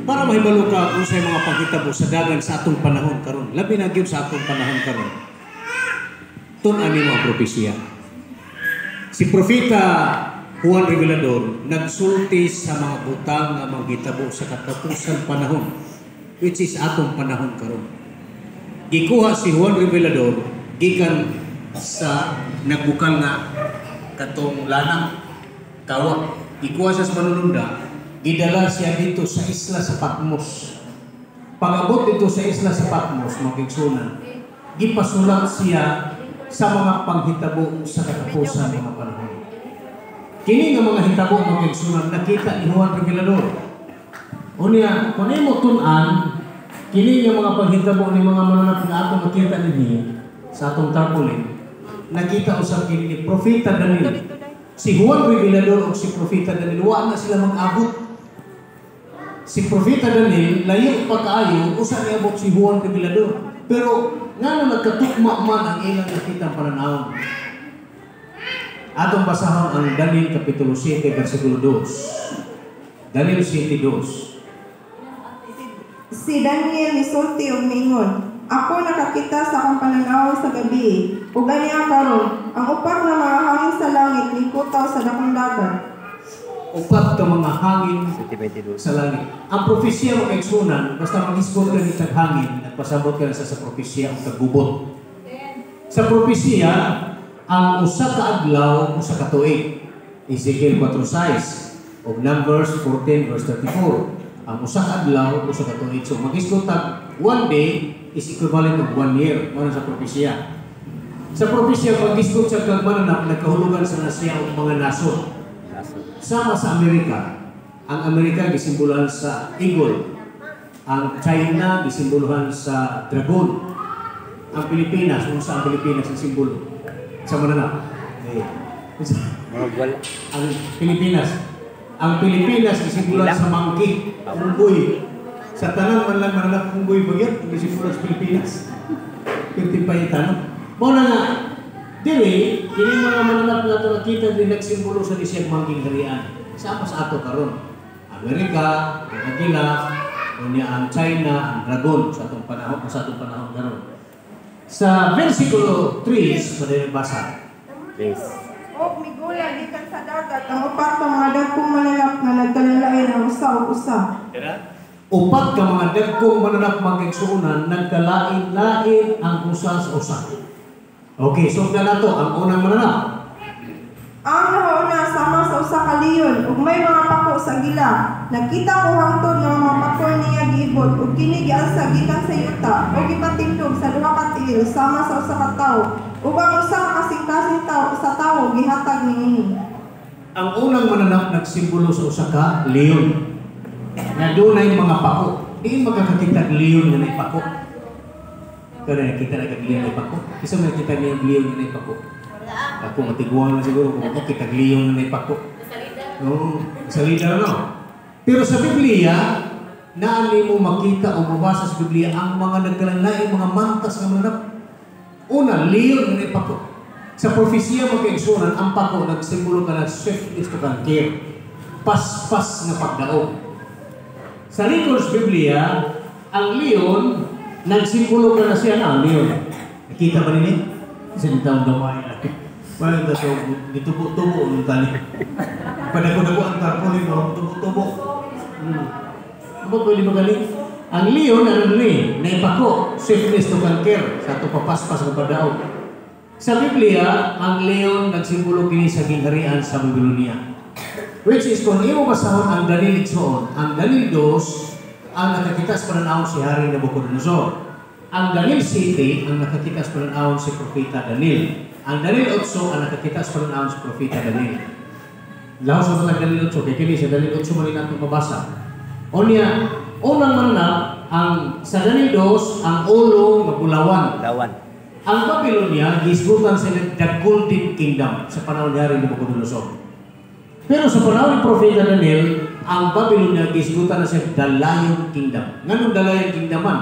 para mahibalo ka kung sa mga paghitabo sa dagan sa atong panahon karon. Labi na gyud sa atong panahon karon. Tun-ani mga propesya. Si Propeta Juan Revelador nagsulti sa mga butang nga maghitabo sa katapusan panahon, which is atong panahon karon. Gikuha si Juan Revelador gikan sa nagbukal nga katong lanang kawak. Gikuha siya sa manununda, gidala siya dito sa isla sa Patmos. Pag-abot dito sa isla sa Patmos, magigsunan, gipasulat siya sa mga panghitabo sa katapusan ng mga panahon. Kini nga mga hitabo magigsunan nakita ni Juan Revelador. Unya, kung imo tun-an, kini nga mga panghitabo ni mga manunat nga atong nakita ninyo sa atong tarpaulin, nakita usab kini ni Propeta Daniel. Si Juan Revelador o si Propeta Daniel, wa na sila mag-abot. Si Propeta Daniel, layo pa kaayo, usa niabot si Juan Revelador. Pero nga na nagkatukma man ang ilang nakitang pananawon. Atong basahon ang Daniel Kapitulo 7, versikulo 2. Daniel 7:2. Si Daniel misulti og mingon, ako nakakita sa akong pananaw sa gabi, ug ganiya karon, ang upat nga mga hangin sa langit nikutaw sa dakong dagat. Upat ka mga hangin sa langit. Ang propesya mo kaigsunan, basta mag-isbot ka ni taghangin, nagpasabot ka na sa propesya o kagbubot. Sa propesya, ang usa ka adlaw, usa ka tuig. Ezekiel 4:6 o Numbers 14 verse 34. Ang usa ka adlaw, usa ka tuig. So mag-isbot tag one day is equivalent of 1 year. Ano sa propesya? Sa propesya, mag-isbot sa kagmananak, nagkahulugan sa nasya o mga naso. Sama sa Amerika, ang Amerika gisimbolohan sa eagle, ang China gisimbolohan sa dragon, ang Pilipinas, kung sa Pilipinas ang simbolo sa mananap. Ang Pilipinas gisimbolohan sa monkey, unggoy. Sa tanan man lang mananap unggoy bagyan, gisimbolohan sa Pilipinas. Pirtipay tanong. Muna nga, dili, kini mga mananap na ito nakita din nagsimbolo sa disiyang mangging harian. Sama sa ato karon. Amerika, ang Agila, unya ang China, ang dragon sa atong panahon, karon. Sa versikulo 3, sa dinibasa. Please. O migula gikan sa dagat ang upat ka mga dagkong mananap nga nagkalalain ang usa ug usa. Upat ka mga dagkong mananap magigsuunan, nagkalain-lain ang usa sa usa. Okay, so na to ang unang mananap. Ang nauna sama sa usa ka leon ug may mga pako sa gila. Nakita ko hangtod nga mga pako niya giibot ug kini gialsa gikan sa yuta ug gipatindog sa duha ka tiil sama sa usa ka tawo. Ug ang usa ka kasing-kasing tawo sa tawo gihatag niini. Ang unang mananap nagsimbolo sa usa ka leon. Na dunay mga pako. Di magkakakita leon nga may pako. Pero nakita na kagliyon na ipako. Isa mo nakita niya yung gliyon na ipako. Ako matiguan na siguro kung ako kita gliyon na ipako. Sa leader no. Pero sa Biblia, naali mo makita o mabasa sa Biblia ang mga nagkalanlain, mga mantas ng mananap. Una, leon na ipako. Sa propesya magkaigsunan, ang pako nagsimbolo ka ng swiftness to conquer. Paspas na pagdaog. Sa likod sa Biblia, ang leon nagsimbolo ka na siya na leon. Nakita ba nini? Isang taong gamay na. Parang ito, ditubo-tubo ng tali. Panago-nago ang tarpaulin mo, tubo-tubo. Ano pwede magaling? Ang leon, ano rin? Naipako, swiftness to conquer. Sa ito papaspas ng padaog. Sa Biblia, ang leon nagsimbolo kini sa gingharian sa Babylonia. Which is, kung iyo basahon ang Daniel 2, ang Daniel 2, ang nakakita sa pananawon si Hari Nabucodonosor. Ang Daniel 7, ang nakakita sa pananawon si Propeta Daniel. Ang Daniel 8, ang nakakita sa pananawon si Propeta Daniel. Lahat sa mga Daniel 8, kaya kini sa Daniel 8 mali natin mabasa. Unya, unang mananap, ang sa Daniel 2, ang ulo magulawan. Ang Babylonia, gisgutan sila the Golden Kingdom sa panahon ni Hari Nabucodonosor. Pero sa panahon ni Propeta Daniel, ang Babylonia gisgutan na siya the Lion Kingdom. Nganong the Lion Kingdom man?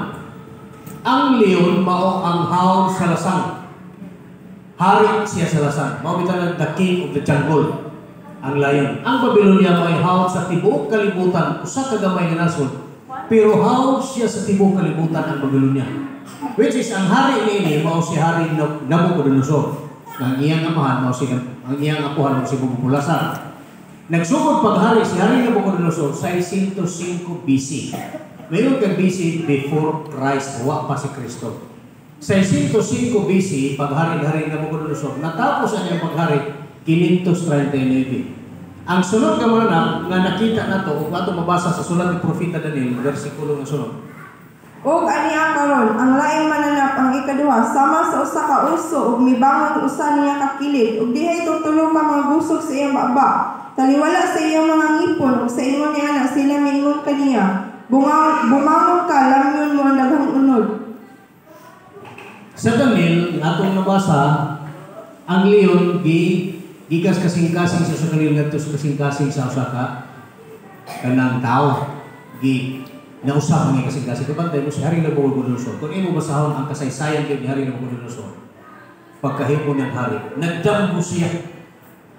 Ang leon mao ang hound sa lasang. Hari siya sa lasang. Mao bitan the king of the jungle. Ang lion. Ang Babylonia may hound sa tibuok kalibutan, usa ka gamay nga nasod. pero hawd siya sa tibuok kalibutan ang Babylonia. Which is ang hari niini mao si hari Nabucodonosor. Ang iyang amahan mao si ang iyang apuhan mao si Bubulasan. Nagsugod paghari si hari Nabucodonosor sa 605 BC. Mayroon kang BC before Christ, wa pa si Kristo. Sa 605 BC, paghari-hari ng Nabucodonosor, natapos ang iyang paghari 539. Ang sunod nga mga nga nakita na ito, ato mabasa sa sulat ni Propeta Daniel, versikulo nga sunod. Ug aniya karon ang laing mananap ang ikaduha sama sa usa ka uso ug mibangon usa niya ka kilid ug dihay tutulo ka mga busog sa iyang baba. Taliwala sa iyang mga ngipon ug sa ingon ni ana sila miingon kaniya. Bumangon ka lamyon mo ang daghang unod. Sa Daniel, atong nabasa, ang leon gikas kasing-kasing sa kanil ngadto sa kasing-kasing sa usa ka kanang tao. Nausap ang kasing-kasing kabantay mo si Hari Nabucodonosor. Kung imo basahon ang kasaysayan ni Hari Nabucodonosor, pagkahipon ng hari, nagdamgo siya.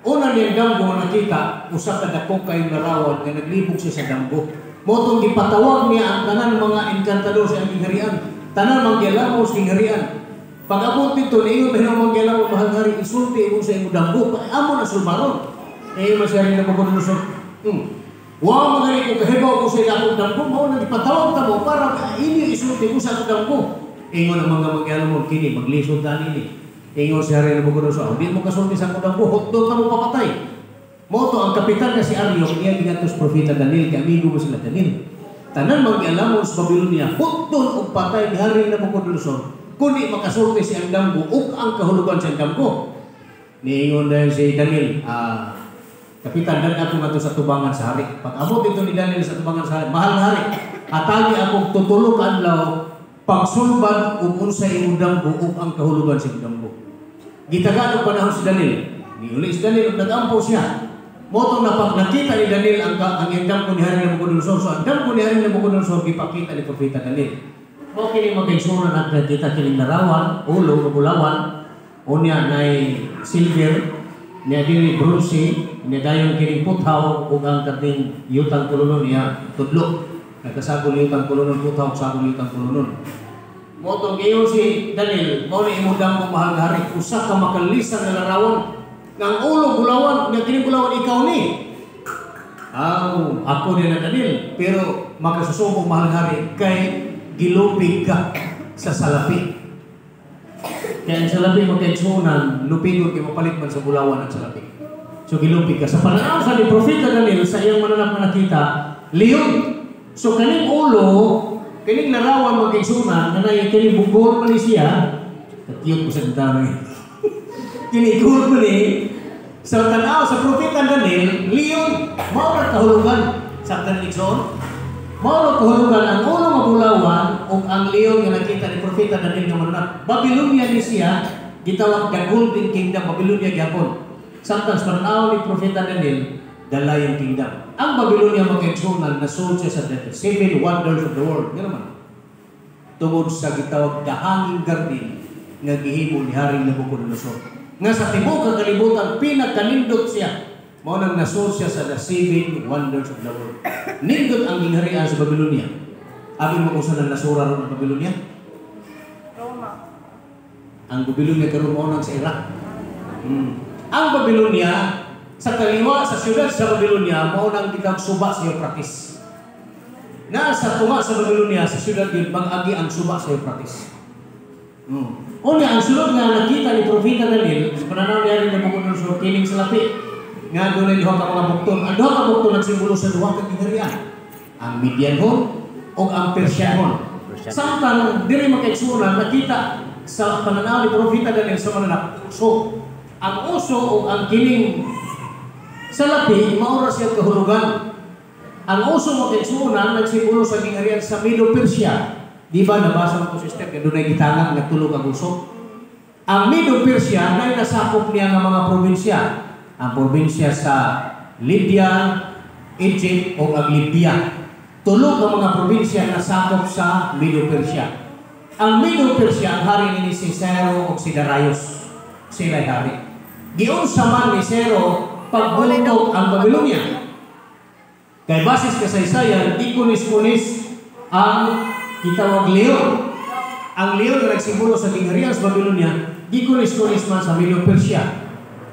Una niyang damgo nakita, usa ka dako kay larawan nga naglibog siya sa damgo. Motong gipatawag niya ang tanan mga enkantador sa kingharian, tanan manggilamos kingharian. Pag-abot dito, niyo ba yung manggilamos mahal hari, isulti mo sa imo damgo, amo na sulmaron. Niyo mas Hari Nabucodonosor. Wa magani ko kahibaw ko sa ilakong damgo, mao nang ipatawag ta mo para inyo isulti ko sa damgo. Ingon ang mga manggilamos kini maglisod tani ni. Ingon si Hari Nabucodonosor, di mo kasulti sa damgo, hotdog ta mo papatay. Moto ang kapitan na si Aryo, niya ginatos Propeta Daniel, kaya amigo mo sila Daniel. Tanan mag-alamo sa Babylonia, hutton o patay ni Hari Nabucodonosor, kundi makasulti si ang damgo o ang kahulugan sa damgo. Niingon dahil si Daniel, kapitan, dan ako nga sa tubangan sa hari. Pag-abot ito ni Daniel sa tubangan sa hari, mahal na hari, atagi akong tutulog adlaw, pagsulbad o unsa imong damgo o ang kahulugan sa damgo. Gitagaan ang panahon si Daniel. Niuli si Daniel, nag-ampo siya. Moto na pag nakita ni Daniel ang damgo ni Hari Nabucodonosor, so ang damgo ni Hari Nabucodonosor gipakita ni Propeta Daniel. Mo kini magkaigsunan at kita kining larawan, ulo, bulawan, o niya na silver, niya diri bronze, niya dayon kining puthaw, ug ang kating yutang kulunon niya tudlo. Nagkasagol yutang kulunon puthaw, sagol yutang kulunon. Moto gayon si Daniel, mo ni imo damgo mahal nga hari, usa ka makalisan na larawan. Nang ulo bulawan, nga kining bulawan ikaw ni. Ako din na Daniel, pero makasusumbong mahal hari kay gilupig ka sa salapi. Kaya ang salapi magkaigsunan, lupigon kay mapalit man sa bulawan ang salapi. So gilupig ka. Sa pananaw sa ni Propeta Daniel, sa iyang mananap na nakita, leon. So kaning ulo, kaning larawan magkaigsunan, na kining bugol man ni siya, katiyot ko sa dami. Kinigul mo ni sa tanaw sa Propeta Daniel, leon, mao ra kahulugan sa Tanigson. Mao ra kahulugan ang ulo nga bulawan ug ang leon nga nakita ni Propeta Daniel nga mananap. Babylonia ni siya gitawag the Golden Kingdom, Babylonia gyapon. Samtang sa tanaw ni Propeta Daniel, the Lion Kingdom. Ang Babylonia magkaigsunan na sold siya sa the seven wonders of the world. Nga naman. Tungod sa gitawag the Hanging Garden nga gihimo ni Hari Nabucodonosor. Nga sa tibuok kalibutan pinagkanindot siya. Mao nang nasol siya sa the seven wonders of the world. Nindot ang gingharian sa Babylonia. Abi mo kung saan ang nasura ron ang Babylonia? Roma. Ang Babylonia karon mao nang sa Iraq. Ang Babylonia sa kaliwa sa siyudad sa Babylonia mao nang gitawag suba sa Euphrates. Nasa tunga sa Babylonia sa siyudad yun mag-agi ang suba sa Euphrates. Una, ang sulod nga nakita ni Propeta Daniel, sa pananaw ni Hari Nabucodonosor, kining salapi, nga doon ay duha ka mga bukton. Ang duha ka bukton nagsimbolo sa duha ka gingharian. Ang Medianhon o ang Persianhon. Samtang diri makaigsunan, nakita sa pananaw ni Propeta Daniel sa mananap, uso. Ang uso o ang kining salapi, maura siya kahulugan. Ang uso makaigsunan, nagsimbolo sa gingharian sa Medo-Persia. Di ba nabasa mo ito sister, kaya doon ay gitangan, nagtulog ang uso. Ang Medo-Persia ay nasakop niya ng mga probinsya. Ang probinsya sa Lydia, Egypt o ang Libya. Tulog ang mga probinsya na sakop sa Medo-Persia. Ang Medo-Persia, ang hari ni si Cero o si Darius. Sila'y hari. Giunsa man ni Cero pagbulog ang Babylonia. Kay basis kasaysayan, ikunis-kunis ang gitawag leon. Ang leon na nagsimbolo sa kingharian sa Babylonia, gikulis-kulis man sa Medo Persia.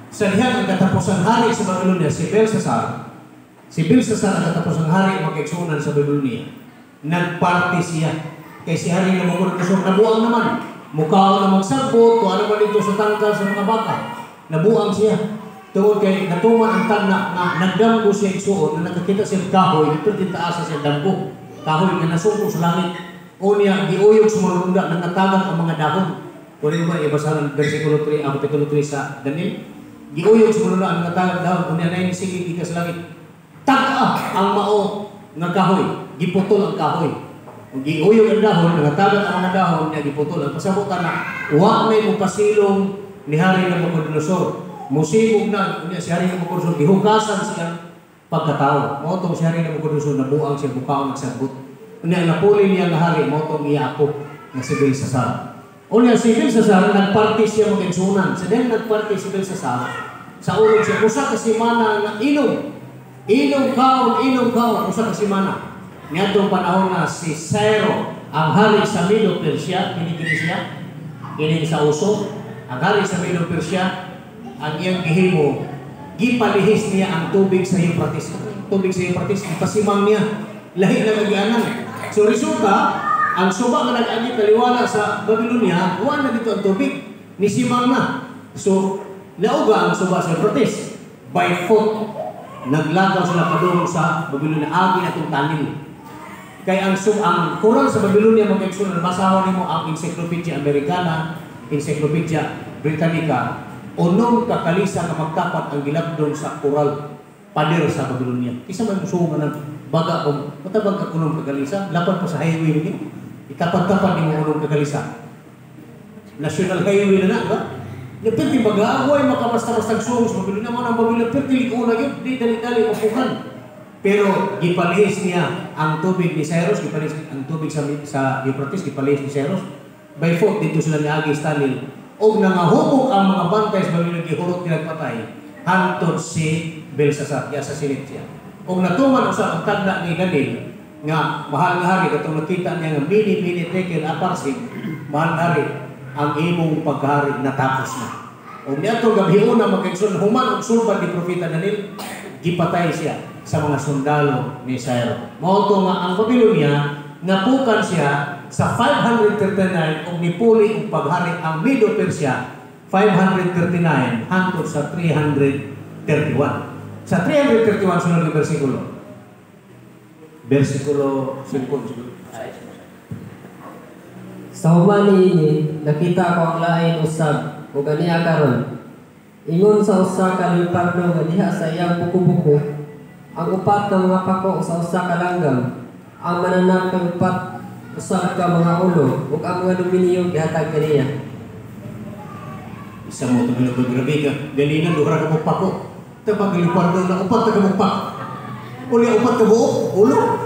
Sa dihan ang katapusang hari sa Babylonia, si Belshazzar. Si Belshazzar ang katapusang hari magkaigsunan sa Babylonia. Nagparty siya. Kay si hari na magkulitusok, nabuang naman. Mukha na magsagbot, kung ano man dito sa tangkal sa mga baka. Nabuang siya. Tungkol kay natuman ang tanda na nagdamgo siya igsuon, na nakakita siya kahoy, dito tintaasa siya damgo. Kahoy na nasuko sa langit. O niya, giuyog sa mga lunda, nangatagak ang mga dahon. Kung ano ba, ibasa ng versikulo 3, ang kapitulo 3 sa Daniel. Giuyog sa mga lunda, ang nangatagak dahon. Kung niya na yung sige, ika sa langit. Taga ang mao nga kahoy. Giputol ang kahoy. Kung giuyog ang dahon, nangatagak ang mga dahon, niya giputol. Ang pasabutan na, huwag may mupasilong ni Hari Nabucodonosor. Musibog na, si Hari Nabucodonosor, gihugasan siyang pagkatao. Mao tong si Hari Nabucodonosor, nabuang siya bukaw nagsagbot. Unya napuli niya nga hari, mao tong iyapo nga si Belshazzar. Unya si Belshazzar nagparty siya magigsunan. Sa den nagparty si Belshazzar. Sa ulog siya usa ka semana na inom. Inom kaon, usa ka semana. Niadtong panahon na si Cyrus, ang hari sa Medo Persia, kini siya. Kini sa uso, ang hari sa Medo Persia, ang iyang gihimo, gipalihis niya ang tubig sa Euphrates. Tubig sa Euphrates, ipasimang niya. Lahi na magianan. So resulta, ang suba nga nag-agi taliwala sa Babylonia, huwag na dito ang tubig. Nisimang na. So, nauga ang suba sa Euphrates. By foot, naglagaw sila padung sa Babylonia. Agi na itong tanin. Kaya ang kural sa Babylonia, mag-eksunan, basahan mo ang Encyclopedia Americana, Encyclopedia Britannica, unong kakalisa na magtapat ang gilabdon sa kural pader sa Babylonia. Isa man musuho nga baga kung matabang ka unong kakalisa, lapan pa sa highway niyo, itapat-tapat ni mo unong kakalisa. National highway na ba? Napirti mag-aaway, makabasta-bastag suong sa Babylonia, mga Babylonia, pirti likuna yun, di dali-dali upukan. Pero gipalihis niya ang tubig ni Cyrus, gipalihis ang tubig sa Euphrates, gipalihis ni Cyrus. By foot, dito sila ni Agi Stalin. O nangahubog ang mga bantay sa Babylonia, gihurot pinagpatay, hantod si Belshazzar, i-assassinate siya. Kung natuman sa pagtanda ni Daniel, nga mahal nga hari, katong nakita niya nga mini tekel aparsig, mahal nga hari, ang imong paghari natapos na. O niya ito gabiyon na magkaigsun, human o sulban ni Propeta Daniel, gipatay siya sa mga sundalo ni Cyrus. Mauto nga ang Babylonia, napukan siya sa 539 o nipuli ang paghari ang Medo Persia, 539 hangtod sa 331. Sa 331 sunod ng versikulo. Versikulo 5. Sa human niini, nakita ko ang lain usab, o ganiya karon. Ingon sa usa ka lipardo nga diha sa iyang buko-buko, ang upat ka mga pako sa usa ka langgam, ang mananap kang upat usab ka mga ulo, ug ang mga dominyo gihatag kaniya. Isa mo ito grabe ka, galingan duha ka mo pako. Tapag lipardo na upat ka mo pako. Uli upat ka buo, ulo.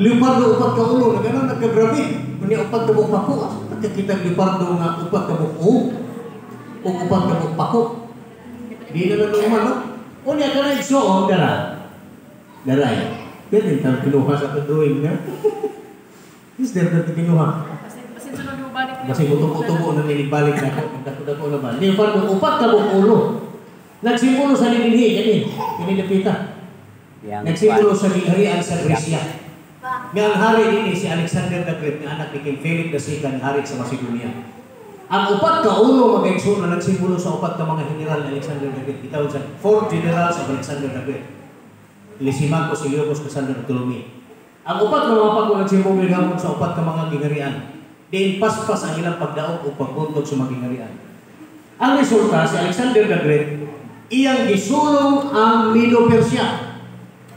Lipardo upat ka ulo, na gano'n nagkagrabe. Uli upat ka mo pako, pagkakita lipardo nga upat ka mo uo, o upat ka mo pako. Di na naman, no? Uli ka na igsoon, daray. Pero hindi tayo kinuha sa kaduin nga. Is there na kinuha? Kasi tubo na nilibalik na ako. Dako na ba? Lipardo upat ka mo ulo. Nagsimulo sa Linilhi, kinilapita. Nagsimulo sa Linilhian sa Gresya. Nga ang hari din si Alexander the Great, nga anak ni King Philip II, hari sa Macedonia. Ang upat ka ulo mag-egso na nagsimulo sa upat ka mga general ni Alexander the Great. Itawag sa 4 generals of Alexander the Great. Lysimachus, Seleucus, Cassander, Ptolemy. Ang upat ka mga pagko nagsimulo gamon sa upat ka mga gingharian. Diin paspas ang ilang pagdaog o pagbuntog sa mga gingharian. Ang resulta, si Alexander the Great, iyang gisulong ang Medo Persia.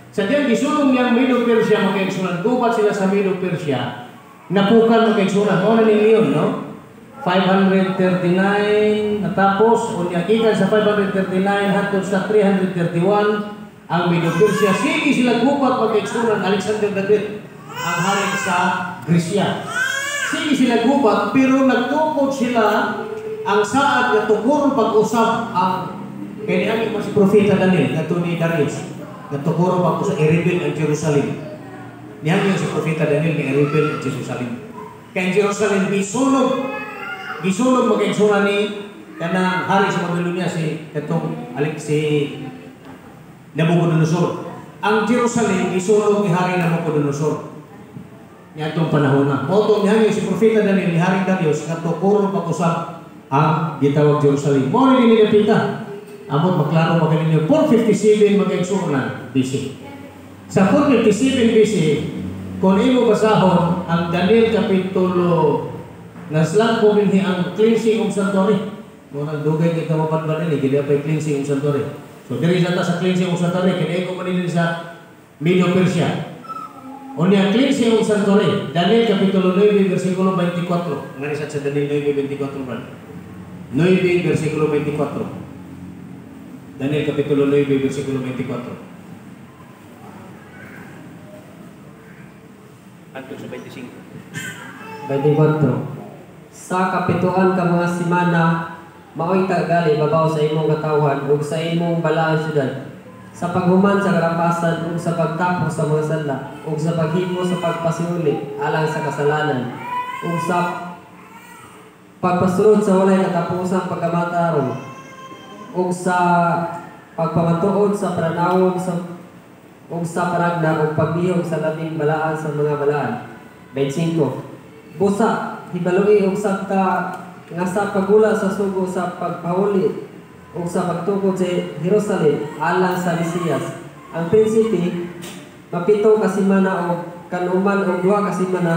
Sa diyang gisulong niyang Medo Persia, magkaigsunan, gubat sila sa Medo Persia, napukan magkaigsunan. Ano na niyon, no? 539, natapos, o niyakikan sa 539, hangtod sa 331, ang Medo Persia. Sige sila gubat magkaigsunan, Alexander the Great, ang hari sa Gresya. Sige sila gubat, pero nagtukod sila ang saad na tukuron pag-usap ang kaya niya si Propeta Daniel, nga ni Darius, nga tukuro pa ko sa i-rebuild ang Jerusalem. niyang si Propeta Daniel ni rebuild at Jerusalem. Kaya Jerusalem gisulog mag-igsura ni kanang hari sa Babylonia si Nabucodonosor. Ang Jerusalem gisulog ni hari Nabucodonosor. Niya itong panahon na. Motong niya si Propeta Daniel ni Haring Darius nga tukuron pag-usap ang gitawag Jerusalem. Mo ni nilipita. Amot maklaro maganinyo 457 mag-igsura BC. Sa 457 BC, kung imo basahon ang Daniel Kapitulo naslang po rin ang cleansing of Santori. Kung nagdugay kita mapadbanin, hindi pa yung cleansing of Santori. So, diri sa sa cleansing of Santori, kinain ko manilin sa Medo Persia. O niya, cleansing of Santori, Daniel Kapitulo 9, versikulo 24. Ngayon sa Daniel 9, 24, brad. 9, versikulo 24. Daniel Kapitulo 9, versikulo 24. Anto sa 25. 24. Sa kapituan ka mga simana, mao'y tagali babaw sa imong katawan ug sa imong balaan syudad. Sa paghuman sa karapasan ug sa pagtapos sa mga sala ug sa paghimo sa pagpasiuli alang sa kasalanan ug sa pagpasulod sa walay katapusang pagkamatarong ug sa pagpamatuod sa pranawon ug sa paragna ug pagbihog sa labing balaan sa mga balaan. 25. Busa hibaloi ug sabta nga sa pagula sa sugo sa pagpahuli ug sa pagtukod sa Jerusalem alang sa Mesiyas. Ang prinsipe mapito ka semana o kanuman og 2 ka semana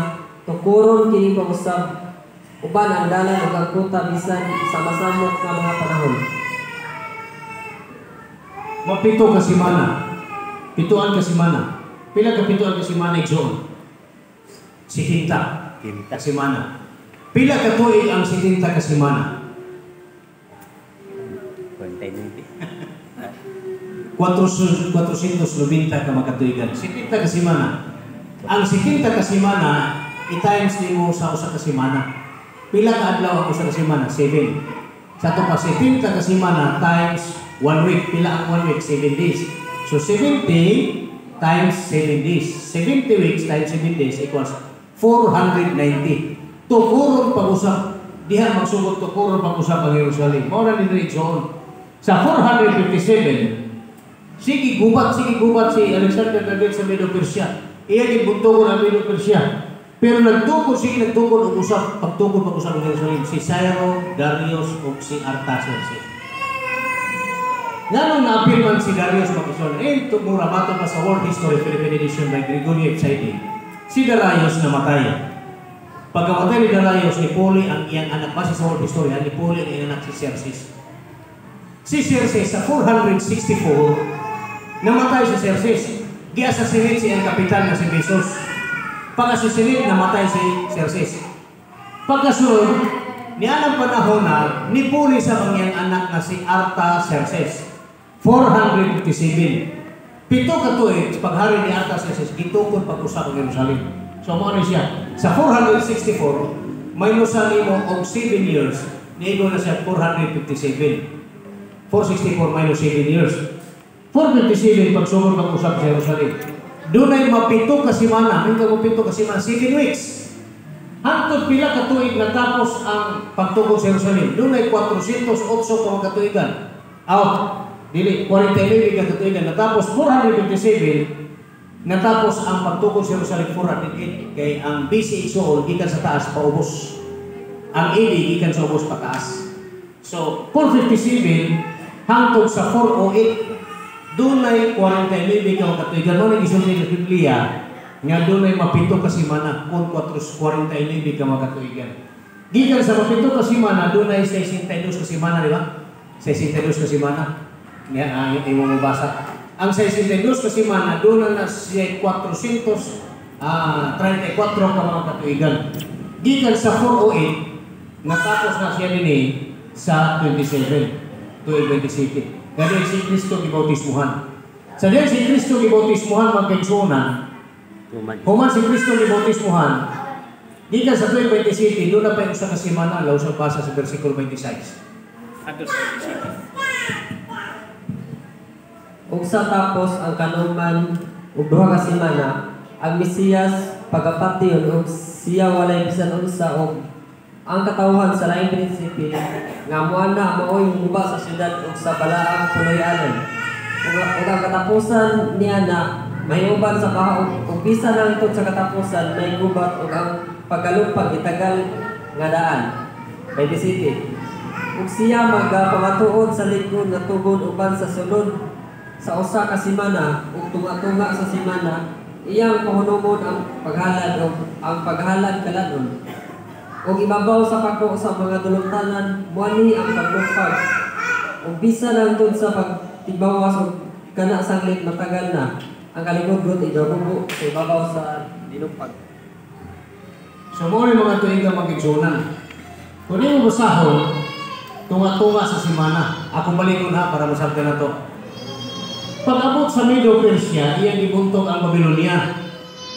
tukuron kini pag-usab uban ang dalan ug ang kuta bisan sa masamok nga mga panahon. Mapito ka semana. Pituan ka semana. Pila ka pituan ka semana igsoon? 70 ka semana. Pila ka tuig ang 70 ka semana? 490 ka makatuigan. 70 ka semana. Ang 70 ka semana, i-times nimo sa usa ka semana. Pila ka adlaw ang usa ka semana? 7. Sa to pa 70 ka semana times 1 week. Pila ang 1 week? 7 days. So 70 times 7 days. 70 weeks times 7 days equals 490. Tukuron pag-usap. Diha magsugod tukuron pag-usap ang Jerusalem. Mao na ni John. Sa 457, sige gubat si Alexander the Great sa Medo Persia. Iya gibuntugon ang Medo Persia. Pero nagtukod og usap pagtukod pag-usap ang Jerusalem si Cyrus, Darius ug si Artaxerxes. Nganong na-apirman si Darius pag-usap? Ito mura bato pa sa World History Philippine Edition by Gregorio Epsaidi. Si Darius namatay. Pagkamatay ni Darius, ni Poli ang iyang anak. Base sa World History, ni Poli ang iyang anak si Xerxes. Si Xerxes sa 464, namatay si Xerxes. Gi-assassinate siya ang kapitan na si Bezos. Pag-assassinate, namatay si Xerxes. Pagkasunod, niya ng panahon na ni Poli sa iyang anak na si Artaxerxes. 457. Pito ka tuig, paghari ni Artaxerxes, gitukod pag-usap ng Jerusalem. So, ano siya? Sa 464, may lusani mo og 7 years, niigo na siya 457. 464 minus 7 years. 457, pagsugod pag-usap sa Jerusalem. Doon ay mapito ka semana, may mapito ka semana, 7 weeks. Hantod pila ka tuig natapos ang pagtukod sa Jerusalem. Doon ay 408 ka katuigan. Out. Dili, 49 ka katuigan. Natapos 457, natapos ang pagtukod sa Jerusalem 408 kay ang BC Soul gikan sa taas paubos. Ang AD gikan sa ubos pataas. So 457 hangtod sa 408 dunay 49 ka katuigan mo ni gisulti sa Biblia nga dunay mapito ka semana kun 449 ka makatuigan. Gikan sa mapito ka semana dunay 62 ka semana, di ba? 62 ka semana. Nga ang imong mabasa. Ang 62 ka semana, doon na siya 434 ka mga katuigan. Gikan sa 408, natapos na siya nini sa 27, 27. Ganyan si Kristo gibautismuhan. Sa diyan si Kristo gibautismuhan magkaigsunan. Human si Kristo gibautismuhan. Gikan sa 27, doon na pa yung sa kasimana, law sa basa sa versikulo 26. Ato sa 27. Ug sa tapos ang kanuman ug 2 ka semana ang Mesiyas pagapation og siya walay bisan unsa og ang katawhan sa laing prinsipe nga moana maoy guba sa syudad ug sa balaang puloy-anon. Ug ang katapusan niya na mahiuban sa baha ug bisan lang ito sa katapusan may gubat ug ang pagkalupag itagal nga daan. 27. Ug siya magapamatuod sa likod nga tubod uban sa sulod sa usa ka semana ug tunga-tunga sa semana iyang pahunumon ang paghalad o ang paghalad kalanon. Ug ibabaw sa pako sa mga dulumtanan muani ang paglupag. Ug bisan lang tud sa pagtibawas og kana saglit matagal na ang kaligod-god igabubo sa ibabaw sa dilupag. So mo rin mga tuig ang mag-igsunan. Kung di mo basahon, tunga-tunga sa semana. Ako balik na para masabta na to. Pag-abot sa Medo Persia, iyang gibuntog ang Babylonia.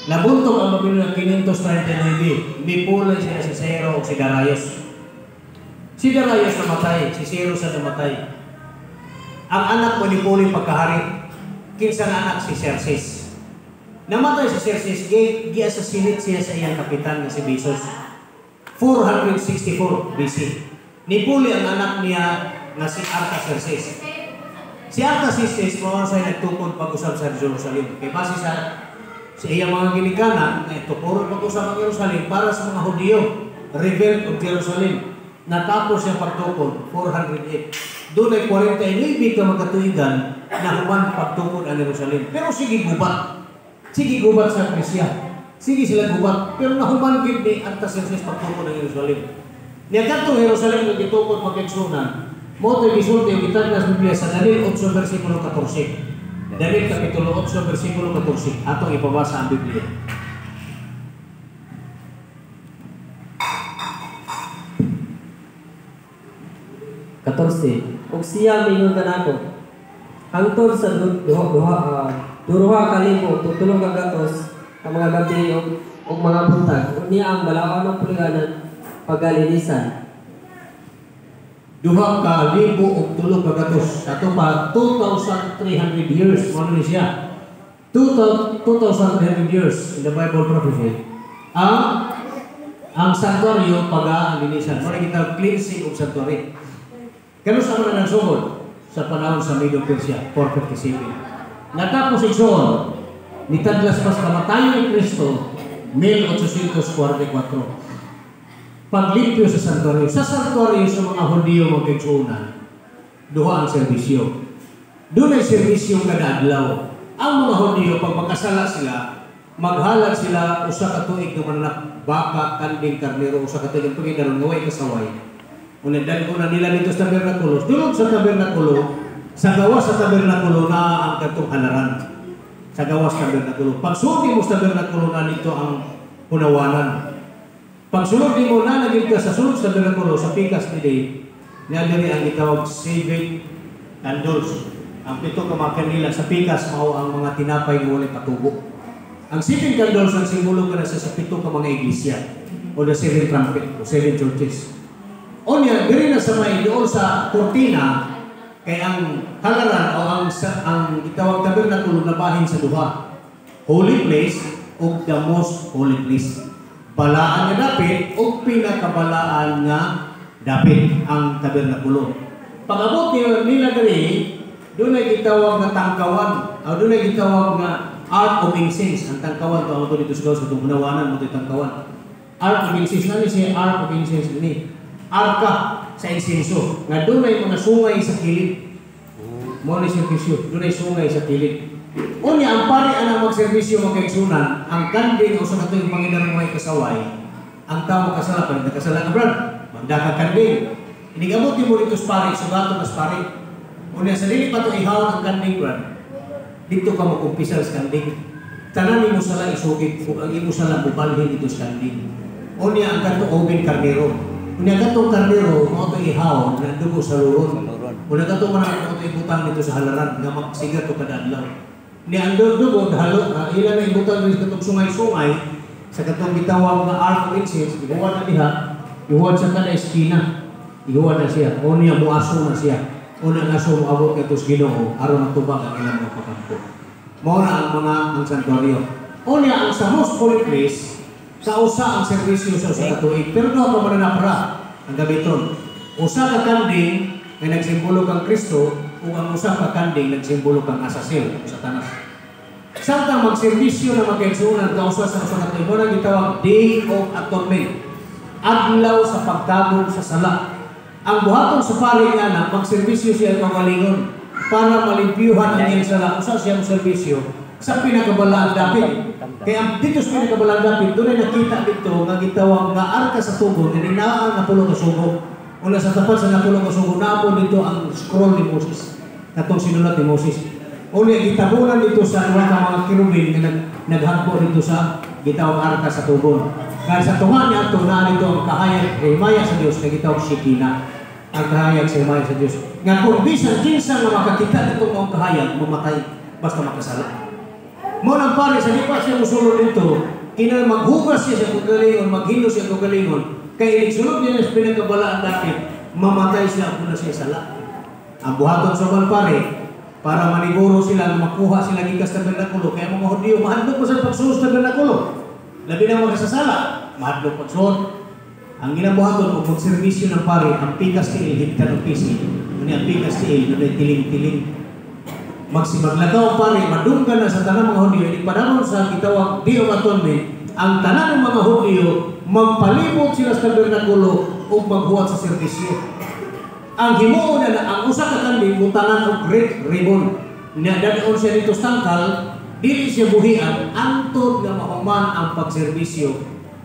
Nabuntog ang Babylonia 539. Bipulay siya si Cero o si Darius. Si Darius namatay, si Cero sa namatay. Ang anak mo ni Puli pagkahari, kinsang anak si Xerxes. Namatay si Xerxes, gi-assassinate siya sa iyang kapitan na si Bezos. 464 BC. Ni Puli ang anak niya na si Artaxerxes. Si Artaxerxes mo sa nagtukod pag-usap sa Jerusalem. Kaya base sa iyang mga ginikanan, na itukod pag-usap ng Jerusalem para sa mga Hudyo, rebuild of Jerusalem. Natapos siya pagtukod, 408. Doon ay 49 ka magkatuigan na human pagtukod ang Jerusalem. Pero sige gubat. Sige gubat sa Krisya. Sige sila gubat. Pero nahuman gid ni Artaxerxes pagtukod ng Jerusalem. Niya katong Jerusalem nga gitukod pag-igsunan. Mo ito gisulti yung kitag na Biblia sa Daniel 8 versikulo 14. Daniel kapitulo 8 versikulo 14. Atong ipabasa ang Biblia. Ug siya mingon kanako hangtod sa duha kalibo tutulong ka gatos ang mga gabi ug mga buntag unya ang balawan ng puliganan pagalinisan. 2,000 o 3 kagatos. Ato pa 2,300 years. Ano ni siya? 2,300 years in the Bible prophecy. Ang santuario pag-alinisan. Muna kita cleansing of santuario. Kano sa mga nagsugod sa panahon sa Medo Persia, 457. Natapos igsoon, nitadlas pas kamatayon ni Kristo, 1844. Paglimpyo sa santuario. Sa santuario sa mga Hudyo magkigsunan, duha ang serbisyo. Doon ay serbisyo kada adlaw. Ang mga Hudyo, pag magkasala sila, maghalag sila usa ka tuig na mananak, baka, kanding, karnero, usa ka tuig na naway kasaway. Unang ko na nila dito sa tabernakulo. Doon sa tabernakulo, sa gawas sa tabernakulo na ang katong halaran. Sa gawas sa tabernakulo. Pag suti mo sa tabernakulo na dito ang punawanan. Pag sulod di mo na naging ka sa sulod sa tabernakulo sa pikas ni Dave, niya diri ang itawag 7 candles. Ang 7 ka mga kanila sa pikas mao ang mga tinapay nga walay patubo. Ang 7 candles ang simbolo kana sa 7 ka mga iglesia o the 7 trumpet o 7 churches. O niya, diri na sa may doon sa kortina kay ang halaran o ang itawag tabernakulo na bahin sa duha. Holy place o the most holy place. Balaan nga dapit o pinakabalaan nga dapit ang tabernakulo. Pag-abot nila diri, doon ay gitawag na tangkawan. O doon ay gitawag na art of incense. Ang tangkawan to ang dito sa tumunawanan mo ito tangkawan. Art of incense. Nani siya art of incense ini? Arka sa insenso. Nga doon ay mga sungay sa kilid. Mo ni servisyo. Doon ay sungay sa kilid. Unya ang pari anang magserbisyo magkaigsunan, ang kanding o sa katong Panginoon may kasaway, ang tao makasala pa rin nakasala ka brad, magdaka kanding. Inigabuti mo rito sa pari, sugato na sa pari. Unya sa dili pa ito ihawag ang kanding brad, dito ka magkumpisal sa kanding. Tanan mo sala isugit, ang imo sala bubalhin dito sa kanding. Unya ang katong oven karnero. Unya katong karnero, mo ito ihawag na dugo sa luron. Unya katong manang ito ibutang dito sa halaran, nga magsigat o kadadlaw. Ni ang dugod halo ilan na ibutan rin katong sungay-sungay sa katong gitawag na art of incense, ihuwad na diha, ihuwad sa kada eskina, ihuwad na siya, o niya muaso na siya, o na aso mo abot katos Ginoo aron matubag ang ilang mga pakampo. Mao na ang santuario. Unya ang sa most holy place, sa usa ang serbisyo sa usa ka tuig. Pero doon ka mananapra ang gabiton. Usa ka kanding nga nagsimbolo kang Kristo ug ang usa ka kanding nagsimbolo kang asasil o Satanas. Samtang magserbisyo na magkaigsuunan ka usa sa usa ka tuig, mo na gitawag Day of Atonement. Adlaw sa pagtabog sa sala. Ang buhaton sa pari nga na magserbisyo siya kagalingon para malimpyuhan ang iyang sala. Usa siyang serbisyo sa pinakabalaan dapit. Kaya dito sa pinakabalaan dapit, doon ay nakita dito nga gitawag nga arka sa tugon na ninaan na pulo ka sugo. Una sa tapat sa napulo ka sugo, naapon dito ang scroll ni Moses. Katong sinulat ni Moses. Una gitabunan dito sa mga kirubin na naghagpo dito sa gitawag arka sa tugon. Kaya sa tunga niya ito, na dito ang kahayag, himaya sa Diyos na gitawag Shekinah. Ang kahayag sa himaya sa Diyos. Nga kung bisan kinsa nga makakita nito mga kahayag, mamatay basta makasala. Mo nang pare sa di pa siya musulod dito, kinal maghugas siya sa kagalingon, maghilo siya sa kagalingon, kaya iligsulod niya sa pinagkabalaan dapit, mamatay siya kung na siya sala. Ang buhaton sa mga pare, para maniguro sila, makuha sila gikas sa tabernakulo, kaya mga Hudyo, mahadlok pa sa pagsuos sa tabernakulo. Labi na magkasasala, mahadlok pagsuos. Ang ginabuhaton o magservisyo ng pare, ang pikas tiil, higtan ng pisi. Ang pikas tiil, doon ay tiling-tiling. Magsimaglagaw pare, madunggan na sa tanang mga Hudyo, hindi panahon sa gitawag Day of Atonement, ang tanang ng mga Hudyo, magpalibot sila sa tabernakulo o magbuhat sa servisyo. Ang himuon na ang usa ka kanding, butangan og great ribbon. Dadon siya dito sa tangkal, dili siya buhian, antod nga mahuman ang pagserbisyo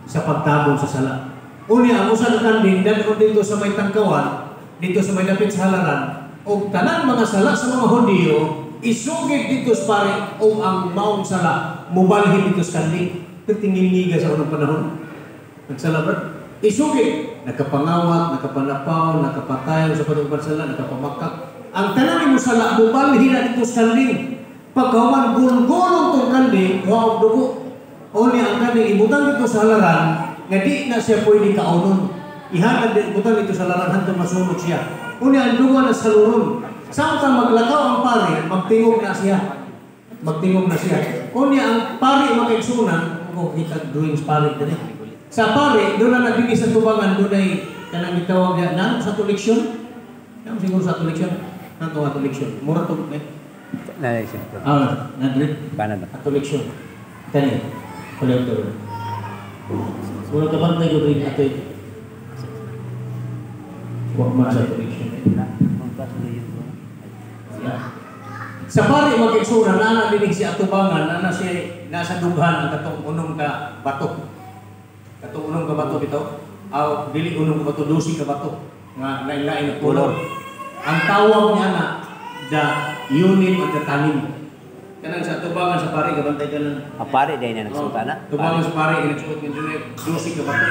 sa pagtabong sa sala. Unya, ang usa ka kanding, dadon dito sa may tangkawan, dito sa may lapit sa halaran, o tanan mga sala sa mga Hudyo, isugid dito sa pare o ang maong sala, mubalhin dito sa kanding. Tingin-ngiga sa unang panahon. Nagsalabat. Isugid. Nakapangawat, nakapanapaw, nakapatayo sa panungpan sala, nakapamakak. Ang tanan mo sala, mubalhin na dito sa kanding. Pagkahuman, gulong-gulong itong kanding, huwag dugo. O niya ang kanding, ibutang dito sa halaran, nga di na siya pwede kaunon. Ihanad din, ibutang dito sa halaran, hantong masunod siya. O niya ang dugo na sa luron. Samtang maglakaw ang pare, magtingog na siya. Magtingog na siya. O niya ang pare makaigsunan, kung kita drawings pare din. Sa pare, doon na nagbigay sa tubangan, doon ay kanang itawag niya, nang sa tuliksyon? Nang siguro sa tuliksyon? Nang ito nga tuliksyon? Mura ito, eh? Nalaisip ko. Nandrin? Paano ba? At tuliksyon. Kani, kuliw ito. Mura ka bantay ko rin ito ito. Huwag man sa tuliksyon. Sa pare mag-iksura, nanabinig siya atubangan, na siya nasa dughan ang katong unong ka bato. Katong unong ka bato dito, aw dili unong ka bato, dusi ka bato nga lain-lain na color. Ang tawag niya na the unit of the tanim. Kanang sa tubangan sa pare gabantay ka lang. Pare dahil na nagsuta na. Tubangan sa pare nagsuot ng dusi ka bato.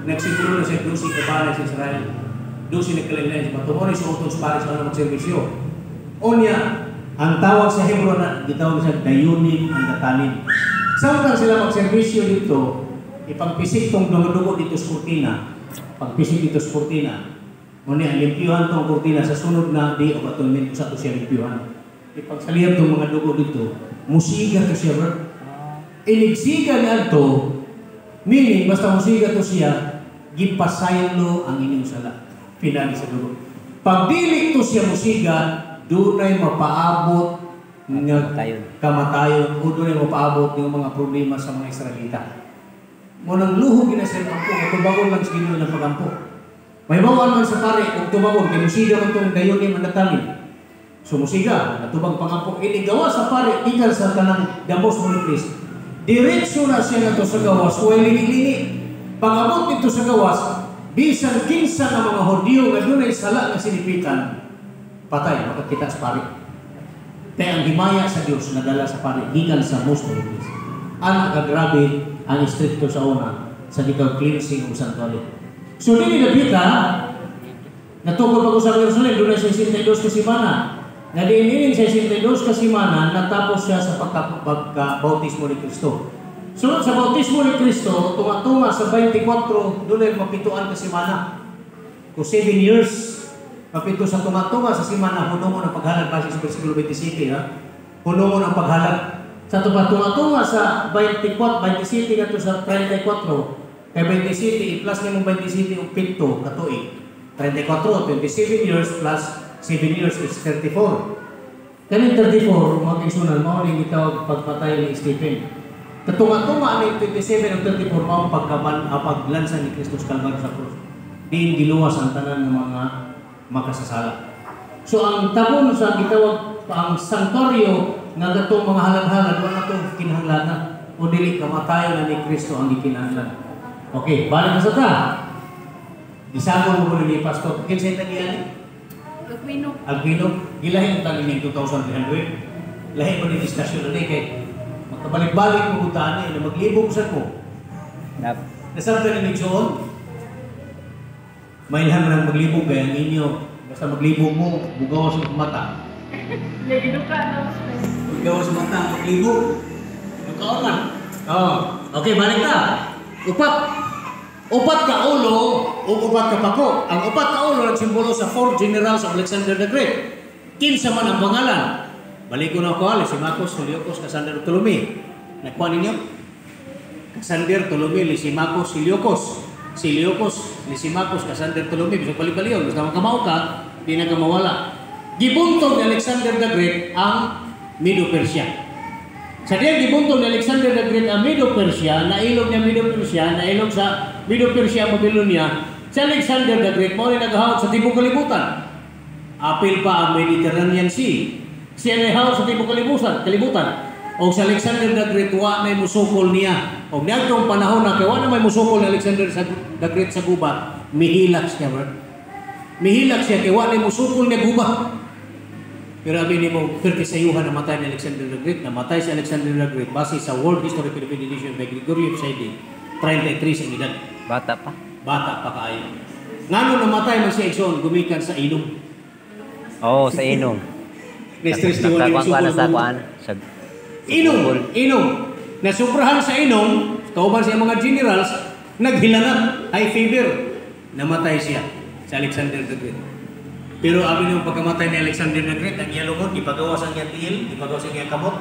Nagsiguro na siya dusi ka pare sa Israel. Dusi na kalain sa bato. Mo ni suot sa pare sa magserbisyo. Onya, ang tawag sa Hebrew na gitawag siya the unit of the tanim. Samtang sila magserbisyo dito, ipagpisik tong dugo-dugo dito sa kurtina, pagpisik dito sa kurtina, ngunit ang limpyuhan tong kurtina sa sunod na Day of Atonement, sa to siya limpyuhan. Ipagsaliyab tong mga dugo dito, musiga to siya, bro. Inigsiga niya to, meaning, basta musiga to siya, gipasaylo ang inyong sala. Pinali sa dugo. Pag dili to siya musiga, doon ay mapaabot ng kamatayon o doon ay mapaabot ng mga problema sa mga Israelita. Munang luhog ginasayang ampo, matubagon lang sa Ginoo ng pagampo. May bawal man sa pare, kung tubagon, kinusiga man itong dayon ni manatanin. Sumusiga, natubang pagampo, inigawa sa pare, ikan sa tanang gamos mo ni Christ. Diretso na siya na ito sa gawas, huwag lini-lini. Pangabot ito sa gawas, bisan kinsa ng mga Hudyo nga doon ay sala na sinipitan, patay, makakita sa pare. Kaya ang himaya sa Diyos nadala sa pare, ikan sa most of Christ. Anak ka grabe, ang istrikto sa una sa gitawag cleansing o santuary. So dili nabita natukod pa ko sa Jerusalem doon sa 62 kasimana. Na diinin sa 62 kasimana natapos siya sa pagka-bautismo ni Kristo. Sunod sa bautismo ni Kristo, tunga-tunga sa 24 doon ay mapituan kasimana. Kung 7 years mapito sa tunga-tunga sa simana, hunungon ang paghalag base sa versikulo 27 ha. Hunungon ang paghalag Sa ito pa, tunga-tunga sa 27 nga to sa 34. Kaya 27, plus ni mong 27 o 7 katuig. 34, 27 years plus 7 years is 34. Kaning 34, mga kaisunan, mao ning gitawag pagpatay ni Stephen. Katunga-tunga ni 27 o 34 mao paglansa ni Kristo sa Kalbaryo sa krus. Diin giluwas ang tanan ng mga makasasala. So ang tabon sa gitawag ang sanctuaryo nga gatong mga halad-halad wala to kinahanglan o dili kamatayon na ni Kristo ang gikinahanglan. Okay, balik na sa ta. Disagol mo ni Pastor. Kinsa ta giyan? Aquino. Gilahi ang tani ni 2,300. Lahi mo ni diskusyon ni kay makabalik-balik mo utaan ni maglibog sa ko. Nasabta ni John. Mailhan man ang maglibog kaya ang inyo. Basta maglibog mo, bugawas sa mata. Bugawas sa mata, maglibog. Bugawas man. Oh. Okay, balik na. Upat ka ulo o upat ka pako. Ang upat ka ulo nagsimbolo sa 4 generals of Alexander the Great. Kinsa man ang pangalan. Balik ko na ko si Lysimachus, Seleucus, Cassander, Ptolemy. Nakuha ninyo? Cassander, Ptolemy, Lysimachus, Seleucus, Lysimachus, Cassander, Ptolemy. Bisog balik-baliyon. Basta makamaw ka, di na ka mawala. Gibuntog ni Alexander the Great ang Medo-Persia. Sa diyan gibuntog ni Alexander the Great ang Medo-Persia, nailog niya Medo-Persia, nailog sa Medo-Persia, Babylonia. Si Alexander the Great, mo rin naghahawak sa tibok kalibutan. Apil pa ang Mediterranean Sea. Siya nahihawak sa tibok kalibutan. O sa Alexander the Great, wa may musukol niya. O niyagtong panahon na kaya wa na may musukol ni Alexander the Great sa gubat, mihilak siya, bro. Mihilak siya kaya wa na musukol niya gubat. Pero abin mo, 30 sayuhan namatay ni Alexander the Great. Namatay si Alexander the Great base sa World History Philippine Edition by Gregory of Side. 33 sa edad. Bata pa. Bata pa kaayo. Ngano namatay man siya igsoon gumikan sa inom. Oo, sa inom. Nagkakuan ka na sa kuan. Inom. Nasubrahan sa inom, kauban siya mga generals, naghilanat, high fever. Namatay siya sa Alexander the Great. Pero abin yung pagkamatay ni Alexander the Great, ang iyalungod, ipagawas ang iyang tiil, ipagawas ang iyang kamot.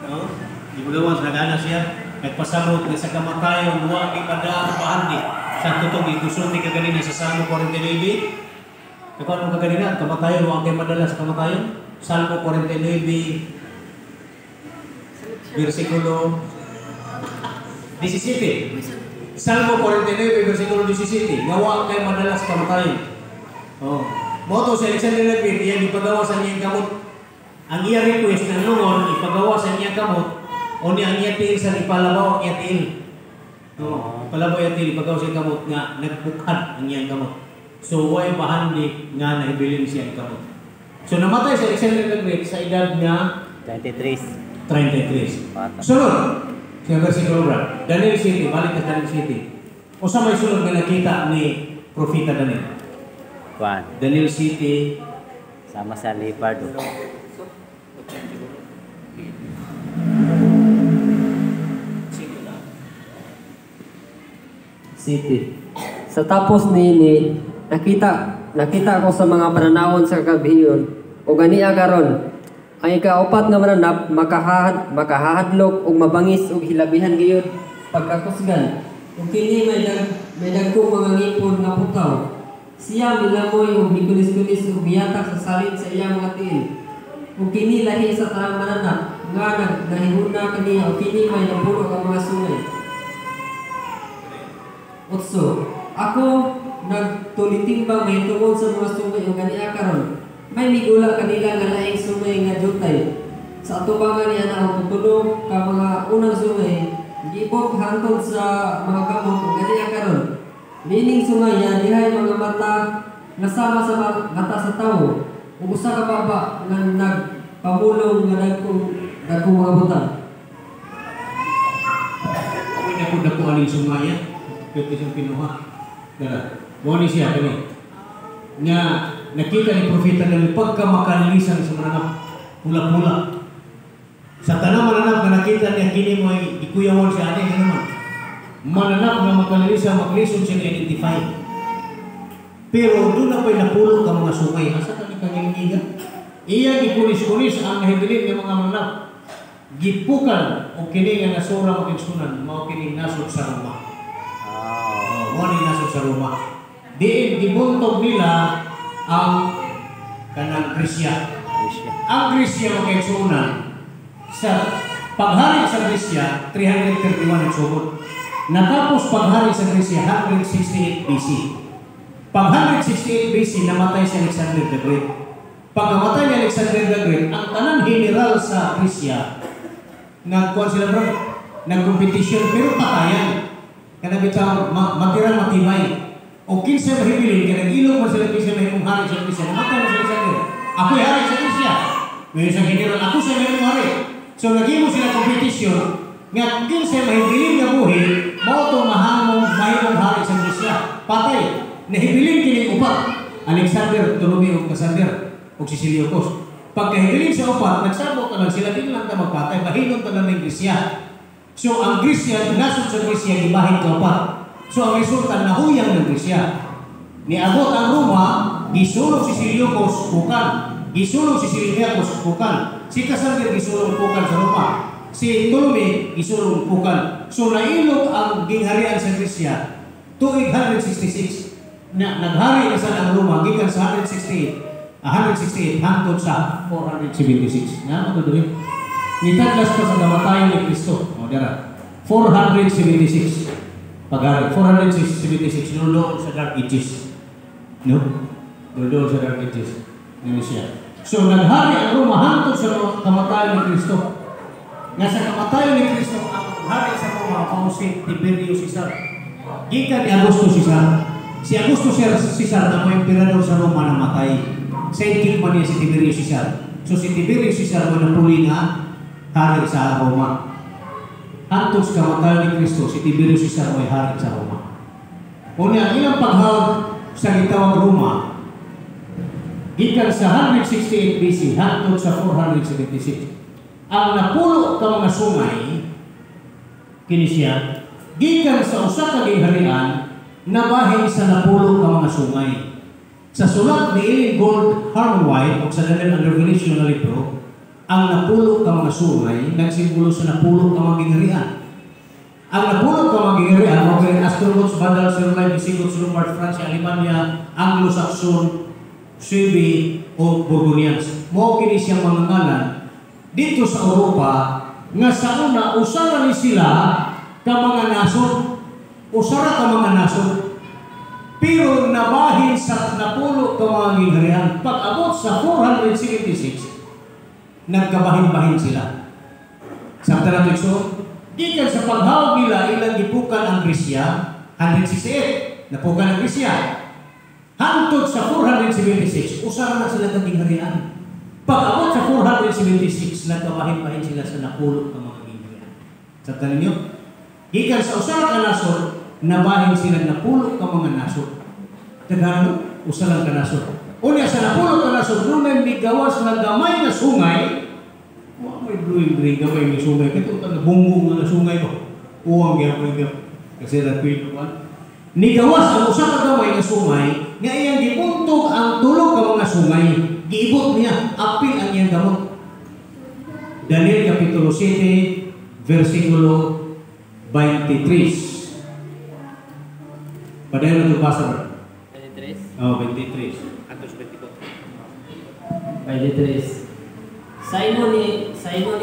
No? Ipagawas, nagana siya. Nagpasamot na sa kamatayon, huwag ipadaan pahandi. Sa tutong itusulti ka ganina sa Salmo 49. Ikaw ano ka ganina? Kamatayon, huwag kayo madala sa kamatayon. Salmo 49, versikulo 17. Salmo 49, versikulo 17. Huwag kayo madala sa kamatayon. Oh. Moto si Alexander the Great, iyan ipagawasan niya yung gamot. Ang iya request ng lungon, ipagawasan niya gamot. O niya ang iya tiil sa ipalabaw ang iya tiil. No, ipalabaw ang iya tiil, ipagawasan yung gamot nga, nagbukhad ang iya gamot. So, huwag bahandi nga naibilin siya ang gamot. So, namatay si Alexander the Great sa edad nga 33. Sunod, siya versikulo bra. Daniel City, balik ka Daniel City. O sa may sunod na nakita ni Propeta Daniel. Daniel City sama sa Leopardo. City. Sa tapos nini, nakita ko sa mga pananawon sa kabiyon o ganiya karon ang ikaapat nga mananap makahahadlok og mabangis og hilabihan gayud pagkakusgan. Ug kini may dagkong mga ngipon nga putaw. Siya milamoy o mikulis-kulis o biyatak sa salit sa iyang mga tiil. O kini lahi sa tanang mananap, nga nahihuna kaniya o kini may napuno ang mga sungay. Otso, ako nagtulitimbang may tungod sa mga sungay o ganiya karon. May migula kanila nga laing sungay nga jutay. Sa atubangan niya na ang tutulog ka mga unang sungay, gibog hantod sa mga kamot o ganiya karon. Lining sungay ya dihay mga mata nasama sa mata sa tao. Ug usa ka baba nga nagpamulong nga dagkong mga butang. Ako na po dako aling sungay. Pwede siyang pinuha. Dara. Mo ni siya kani. Nga nakita ni Propeta ng pagkamakalisan sa mananap pula-pula. Sa tanang mananap na nakita niya kini mo ikuyawan siya ani naman. Mananap na makalisa, maglison siya identify. Pero doon na pa'y napulog ang mga sungay. Asa ka ni kanyang higa? Iya ikulis-kulis ang nahibilin ng mga mananap. gipukan o kini nga nasura magigsunan mao kini nasod sa Roma. Mao ni nasod sa Roma. Diin gibuntog nila ang kanang Gresya. Ang Gresya magigsunan sa paghari sa Gresya 331 ang sugod. Natapos paghari sa Gresya 168 BC. Pag 168 BC namatay si Alexander the Great. Pagkamatay ni Alexander the Great, ang tanan general sa Gresya nagkuhan sila bro, nagkompetisyon pero patayan. Kana bitaw matirang matibay. O kinsa mahibilin kana ilong man sila kinsa mahimong hari sa Gresya. Namatay na si Alexander. Ako'y hari sa Gresya. Ngayon sa general, ako sa mahimong hari. So nagimo sila kompetisyon nga kinsa mahibilin nga buhi mao to mahimong hari sa Gresya. Patay. Nahibilin kini upat. Alexander, Ptolemy ug Cassander ug si Seleucus. Pagkahibilin sa upat, nagsabot na lang sila, din lang na magpatay, bahinon ta lang ng Gresya. So ang Gresya, nasod sa Gresya, gibahin ka upat. So ang resulta, nahuyang ng Gresya. Niabot ang Roma, gisulong si Seleucus, bukan. Gisulong si Seleucus, bukan. Si Cassander, gisulong bukan sa Roma. Si Ptolemy, gisulong bukan. So nailog ang gingharian sa Gresya, tuig 166. Naghari na sa ang Roma, gikan sa 168 hangtod sa 476. Nga mo doon. Nitaglas pa sa kamatayan ni Kristo. O dara. 476. Pagari 476 nulo sa Dark Ages. No? Nulo sa Dark Ages. Nino siya. So naghari ang Roma hangtod sa kamatayan ni Kristo. Nga sa kamatayan ni Kristo ang hari sa Roma ang si Tiberius Caesar. Gikan ni Augusto Caesar. Si Augusto Caesar na mo emperador sa Roma namatay. Sidekick man niya si Tiberius Caesar. So si Tiberius Caesar mo napuli nga hari sa Roma. Hantod sa kamatayan ni Kristo, si Tiberius Caesar mo hari sa Roma. Unya, ilang paghawag sa gitawang Roma, gikan sa 168 BC, hantod sa 476. Ang napulo ka mga sungay, kini siya, gikan sa usa ka gingharian, nabahin sa napulo ka mga sungay. Sa sulat ni Ellen Gold Harmon-White o sa Daniel and Revelation na libro, ang napulo ka mga sungay nagsimbolo sa napulo ka mga gingharian. Ang napulo ka mga gingharian, mga Ostrogoths, Vandals, Sermai, Visigoths, Lombards, France, Alemania, Anglo-Saxon, Suebi o Burgundians. Mao kini siyang mga ngalan dito sa Europa nga sa una usara ni sila ka mga nasod, usara ka mga nasod. Pero nabahin sa napulo ka mga gingharian. Pag-abot sa 476, nagkabahin-bahin sila. Samtang natin so, gikan sa paghawag nila, ilang gipukan ang Gresya, 168, napukan ang Gresya. Hantod sa 476, usara na sila ng gingharian. Pag-abot sa 476, nagkabahin-bahin sila sa napulo ka mga gingharian. Samtang ninyo, gikan sa usara ka nasod, nabahin sila napulo ka mga nasod. Tagalog, usalang ka nasod. Unya sa napulo ka nasod, nung may gawas na gamay na sungay, may blue-green gamay na sungay, ito ang bunggong na sungay ko. Uwang gyapon kasi rapid one. Ni gawas ang usa ka gamay na sungay, nga iyang gipuntog ang tulo ka mga sungay, giibot niya, apil ang iyang gamot. Daniel Kapitulo 7, versikulo 23. Padahal na ito basa ba? 23? Oo, 23. Atos 24. 23. Sa imo ni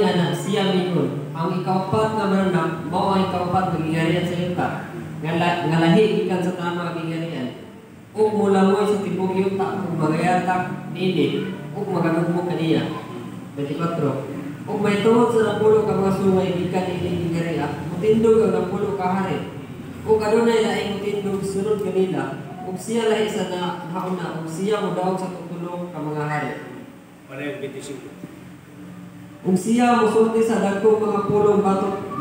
anak siya mingon, ang ikaupat nga mananap, mao ang ikaupat nga gingharian sa yuta, nga lahi gikan sa tama nga gingharian. Ug mulamoy sa tibok yuta, ug magayatak nini, ug maganugmo kaniya. 24. Ug may tuhod sa napulo ka mga sungay gikan ini gingharian, mutindog ang napulo ka hari. Ug adunay laing mutindog sunod kanila, ug siya lahi sa nahauna, ug siya modaog sa tutulong ka mga hari. Pareho 25. Ug siya mosulti sa dagkong mga pulong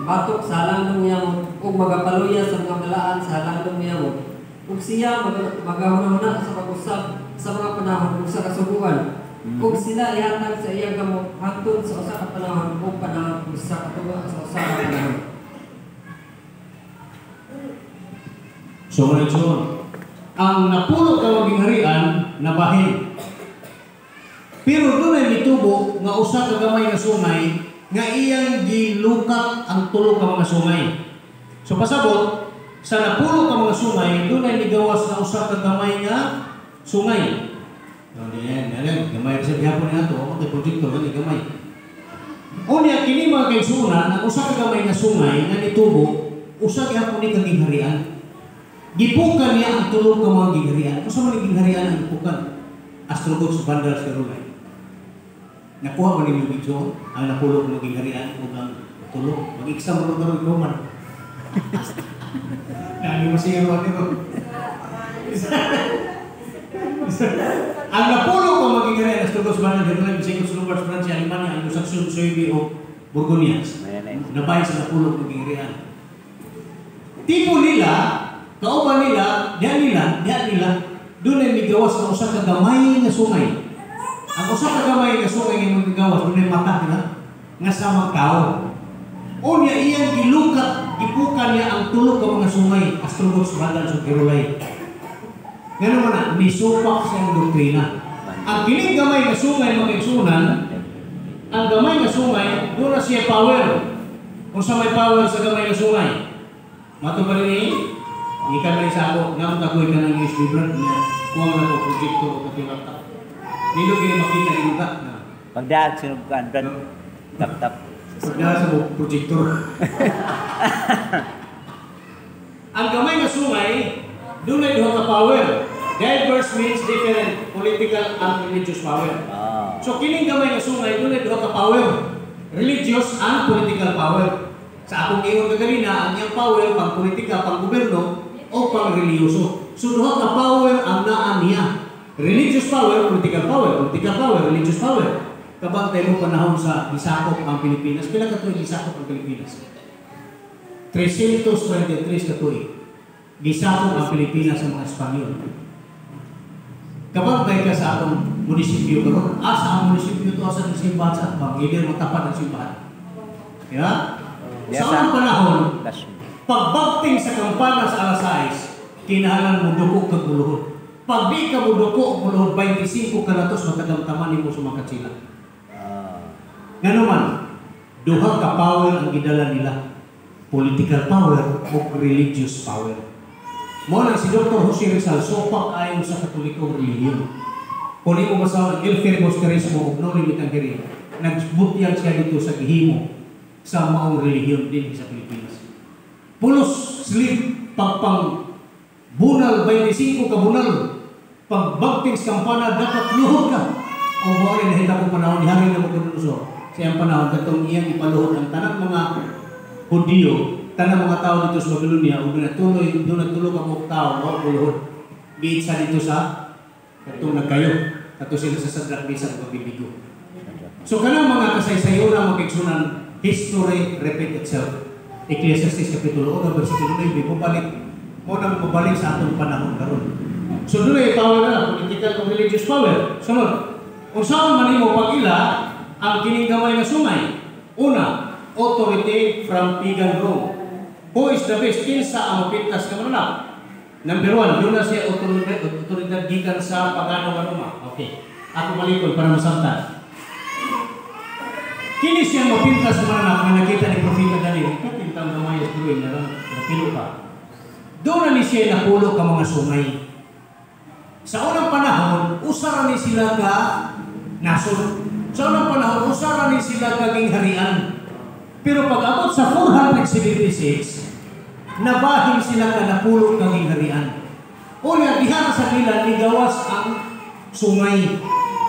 batok sa langdong yamot, ug magapaluya sa mga balaan sa langdong yamot. Ug siya magahuna sa pag-usab sa mga panahon ug sa kasuguan. Ug sila ihatag sa iyang gamot hangtod sa usa ka panahon ug panahon ug sa katuwa sa usa ka panahon. So, ang napulo ka mga gingharian nabahin. Pero doon ay mitubo nga usa ka gamay nga sungay nga iyang gilukat ang tulo ka mga sungay. So pasabot sa napulo ka mga sungay, doon ay nigawas na usa ka gamay nga sungay. Yan, gamay sa gihapon na ito, ang proyekto ni gamay. Unya kini mga kaigsunan, ang usa ka gamay nga sungay nga nitubo, usa gihapon ni kang gingharian. Gipukan niya ang tulo ka mga gingharian. Usa man ni gingharian ang gipukan? Astrogods Bandar sa Rulay. Nakuha man ni video ang napulo ka mga gingharian ug ang tulo. Mag-exam mo karon Roman. Nani mo siya ron nito. Ang napulo ko magiging Astrogods Bandar sa Rulay bisig sa Lombards Francia Alemania ang Saxon Suebi o Burgundians. Nabay sa napulo ka gingharian. Tipo nila, kauban nila, diyan nila, doon ay migawas ng usa ka gamay nga sungay. Ang usa ka gamay nga sungay nga magigawas, doon ay mata nila, nga samang tao. O niya iyang gilukat, gipukan niya ang tulo ka mga sungay, Astrogods Bandar sa Rulay. Nga naman na, nisupak sa doktrina. Ang kining gamay nga sungay magigsunan, ang gamay nga sungay, doon na siya power. Kung sa may power sa gamay nga sungay, mato ba rin ikan rin sa ako, nga matagoy ka ng USB brand niya, kuha na ko projector o katilata. Nilo gini makita yung ta na. Pagdaag, sinugkan, brad. Tap-tap. Pagdaag sa projector. Ang gamay nga sungay, doon na yung power. Diverse means different political and religious power. So kining gamay nga sungay, doon na yung power. Religious and political power. Sa akong ingon kaganina, ang iyang power, pang politika, pang gobyerno, o pang reliyoso. So, duha ka power ang naan niya. Religious power, political power, religious power. Kabantay mo panahon sa gisakop ang Pilipinas. Pila ka tuig gisakop ang Pilipinas? 323 ka tuig. Gisakop ang Pilipinas sa mga Espanyol. Kabantay ka sa atong munisipyo karon. Asa ang munisipyo to, asa ng simbahan sa atbang, hindi mo tapat ang simbahan. Yeah? Sa unang panahon, pagbakting sa kampana sa alas 6, kinahanglan mo duko kag buluhod. Pag di ka mo duko o buluhod, 25 kalatos matadamtaman mo sa mga katsila. Nga naman, duha ka power ang gidala nila. Political power o religious power. Muna si Dr. Jose Rizal, sopak ayon sa Katolikong relihiyon. Kung ikaw basa ang El Fervosterismo o no limitang kiri, nagbutyang siya dito sa gihimo sa maong relihiyon din sa Pilipinas. Pulos slip pagpang bunal 25 ka bunal pagbagting sa kampana dapat luhod ka. O mo rin nahita ko panahon ni Hari na magkunuso. Siyang panahon katong iyang ipaluhod ang tanang mga Hudiyo, tanang mga tao dito sa Babylonia ug natuloy doon nagtulo ka mga tao mo luhod. Giitsa dito sa katong nagkayo. Kato sila sa Sadrak Mesa ug Bibigo. So kanang mga kasaysayon na magigsunan history repeat itself. Ecclesiastes Kapitulo 1, versikulo 9, pabalik mo nang pabalik sa atong panahon karon. So doon ay power na, political and religious power. Sunod, kung saan man imo pag-ila ang kining gamay nga sungay. Una, authority from pagan Rome. Who is the best? Kinsa ang mapintas ka mananap? Number 1, doon na siya otoridad gikan sa pagano nga Roma. Okay, ako malikod para masamtan. Kini siyang mapintas sa mananap na nakita ni Propeta Daniel. Kapintang gamay at duwin na napilo pa. Doon na ni siya napulo ka mga sungay. Sa unang panahon, usara ni sila ka nasod. Sa unang panahon, usara ni sila ka gingharian. Pero pag abot sa 476, nabahin sila ka napulo ka gingharian. Una, diha sa nila nigawas ang sungay.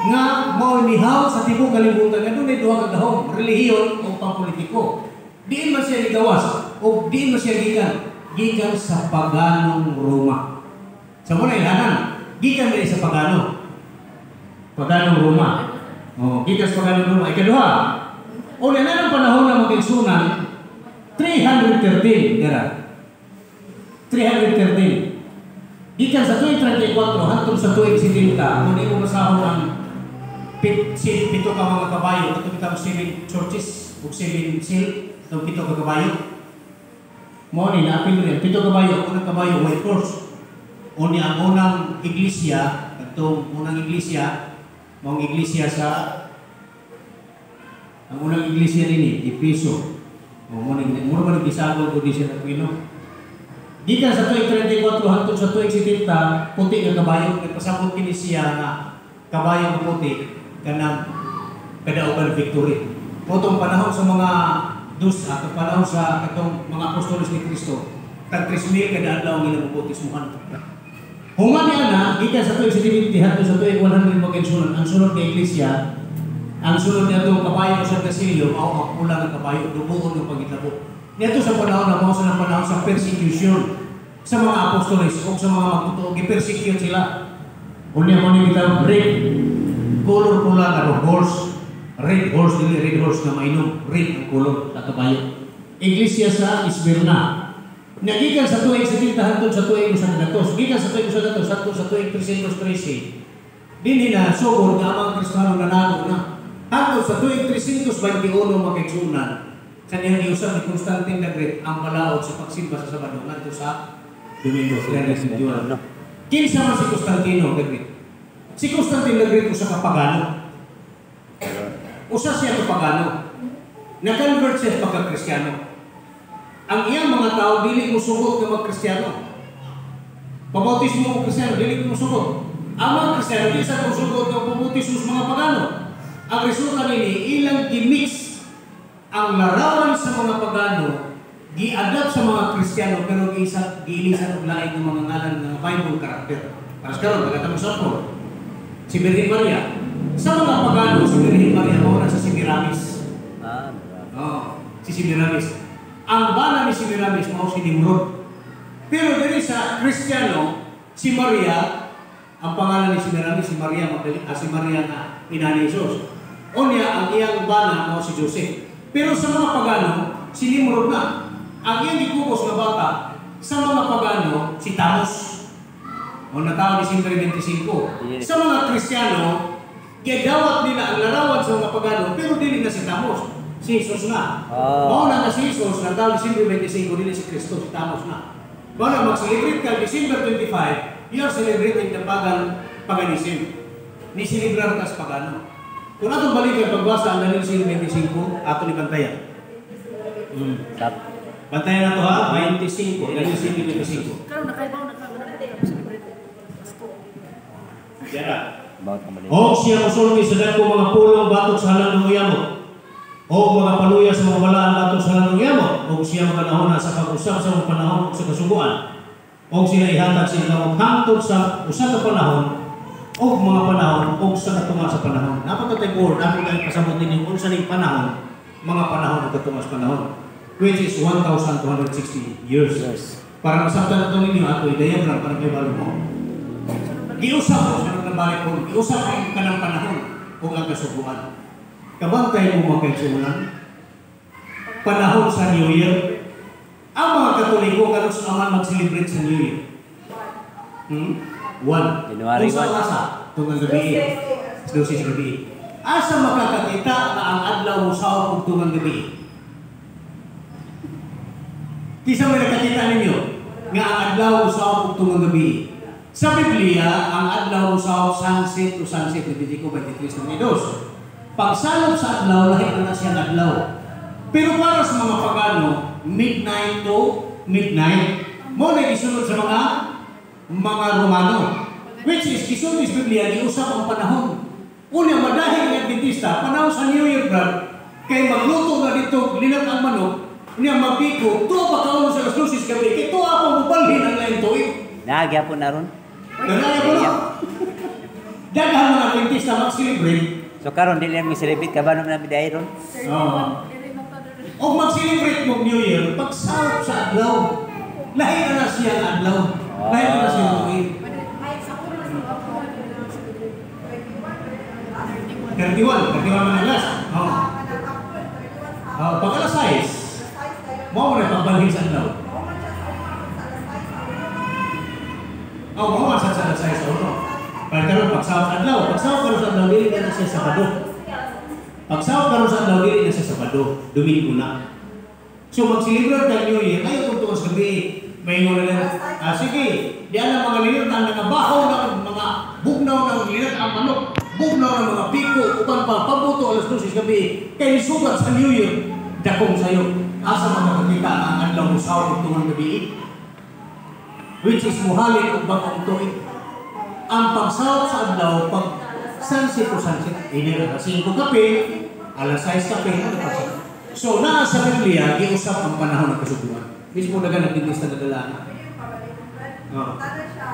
Nga maunihaw sa tibok kalibutan nga doon ay duha ka gahom, relihiyon o pangpolitiko. Diin man siya nigawas o diin man siya gikan sa paganong Roma. Sa muna ilanan, gikan din sa paganong Roma. Gikan sa paganong Roma. Ikaduha, o na ng panahon na magigsunan 313 dira. 313. Gikan sa tuig 34 hangtod sa tuig 70, kung di mo masahon ang pito ka mga kabayo, ito kita 7 churches o 7 seal, itong pito ka kabayo. Mo ni naapil rin, pito kabayo, unang kabayo, white horse. O ni ang unang iglesia, itong unang iglesia, mong iglesia sa Ang unang iglesia nini, Episo. Muna man gisagol ko di siya Aquino. Gikan sa tuig 34 hangtod sa tuig 70, puti nga kabayo, nagpasabot kini siya nga kabayo nga puti kanang kadaugan victory. Motong panahon sa mga at panahon sa katong mga apostolos ni Kristo, tag 3,000 kada adlaw nila mabautismuhan. Human niya na, gikan sa tuig 70 hangtod sa tuig 100 magkansunan, ang sunod nga iglesia, ang sunod niya itong kabayo sa Casilio, mao kulang ang kabayo, dubuon ng pagitabo. Nito sa panahon na mao sa panahon sa persecution sa mga apostoles o sa mga magtutoo, gi-persecute sila. Unya mo ni kita red color pula na horse, red horse dili red horse na mainom, red ang color sa kabayo. Iglesia sa Esmirna. Nagikan sa tuig 70 hangtod sa tuig 100. Gikan sa tuig 100 sa tuig 313. Dinhi na sugod nga ang Kristiyano nanalo na. Hangtod sa tuig 321 makigsunan, kaniyang giusab ni Constantine the Great ang palaod sa pagsimba sa Sabado ngadto sa Domingo. Kinsa man si Constantino the Great? Si Constantine the Great usa ka pagano. Usa siya ka pagano. Na-convert siya pagka-Kristiyano. Ang iyang mga tao dili mo sugot nga mag-Kristiyano. Pabautismo mo Kristiyano dili mo sugot. Ang mga Kristiyano di sa sugot nga pabautismo sa mga pagano. Ang resulta nini ilang gimix ang larawan sa mga pagano gi-adapt sa mga Kristiyano pero giilisan og lain ng mga ngalan ng Bible character. Para karon nagatamo sa ako. Si Virgin Maria. Sa mga pagano si Virgin Maria mao na sa Semiramis. Si Semiramis. Ang bana ni Semiramis mao si Nimrod. Pero diri sa Kristiyano si Maria, ang pangalan ni Semiramis si Maria Magdalena, si Maria na ina ni Jesus. Unya ang iyang bana mao si Joseph. Pero sa mga pagano si Nimrod na. Ang iyang gikubos nga bata sa mga pagano si Tamus. O natawag Disyembre 25. Sa mga Kristiyano, gidawat nila ang larawan sa mga pagano pero dili na si Tamus. Si Jesus na. Mao na si Jesus na tawag Disyembre 25 dili si Kristo, si Tamus na. Mao na mag-celebrate ka December 25, you are celebrating the paganism. Ni celebrar ka sa pagano. Kung atong balikan pagbasa ang Daniel 25, ato ni bantayan. Bantayan na to ha, 25, Daniel 25. Karon nakaibaw na ka Diyan. O siya musulti sa dako mga pulong batok sa halang ng uyamo. O mga paluya sa mga balaan batok sa halang ng uyamo. O siya maganahon na sa pag-usap sa mga panahon sa kasuguan. O sila ihatag sa ilang hangtod sa usa ka panahon o mga panahon o sa katunga sa panahon. Napatatay ko, namin kayo kasabot ninyo kung sa ning panahon, mga panahon o katunga sa panahon. Which is 1,260 years. Para masabtan na ito ninyo, ato i-diagram para kayo balo mo. Giusap ko sa nabalik ko, giusap ang kanang panahon kung ang kasubuan. Kabantay mo mga kaisunan, panahon sa New Year, ang mga Katoliko karon sa aman mag-celebrate sa New Year. 1. January 1. Kung sa asa, tungang gabi, sa gabi. Asa makakakita na ang adlaw mo sa o tungang gabi? Kisa may nakakita ninyo nga ang adlaw mo sa o tungang gabi. Sa Biblia, ang adlaw sa sunset to sunset, Leviticus 23:22. Pagsalop sa adlaw, lahi na siyang adlaw. Pero para sa mga pagano, midnight to midnight, mo na isunod sa mga Romano. Which is, isunod sa Biblia, giusap ang panahon. Una, madahil ng Adventista, panahon sa New Year, brad, kay magluto na dito, linat ang manok, niya mabiko, tuwa pa kaon sa lusis gabi, kay tuwa pa mubalhin ang lain tuwid. Naagya po na ron. Ganaya po na. Daghan mga Adventista mag-celebrate. So karon dili mi celebrate kabanon na biday ron. O mag-celebrate mo New Year, pagsahop sa adlaw. Lahi na siya ang adlaw. Lahi na siya ang tuwid. 31 manalas. Pagkala size, mo na pagbalhin sa adlaw. Mo sa size sa uno. Pagkaroon pagsahop sa adlaw, karon sa adlaw dili na siya Sabado. Pagsahop karon sa adlaw dili na siya Sabado, Domingo na. So mag-celebrate ka New Year, ayaw kung tuwas gabi, may nga na sige, di alam mga linat ang nangabahaw ng mga bugnaw ng linat ang manok. bugnaw ng mga piko, uban pa, pabuto alas 12 gabi, kay sugat sa New Year, dakong sayo. Asa makakakita ang adlaw mo sa tungang gabi, which is muhalin o bakong tuig. Ang pagsahod sa adlaw, pag sunset o sunset, inira na 5 kape, alas 6 kape, ano pa siya? So, naa sa Biblia, giusap ang panahon ng kasubuan. Mismo na ganang bilis na nadala. Ano siya?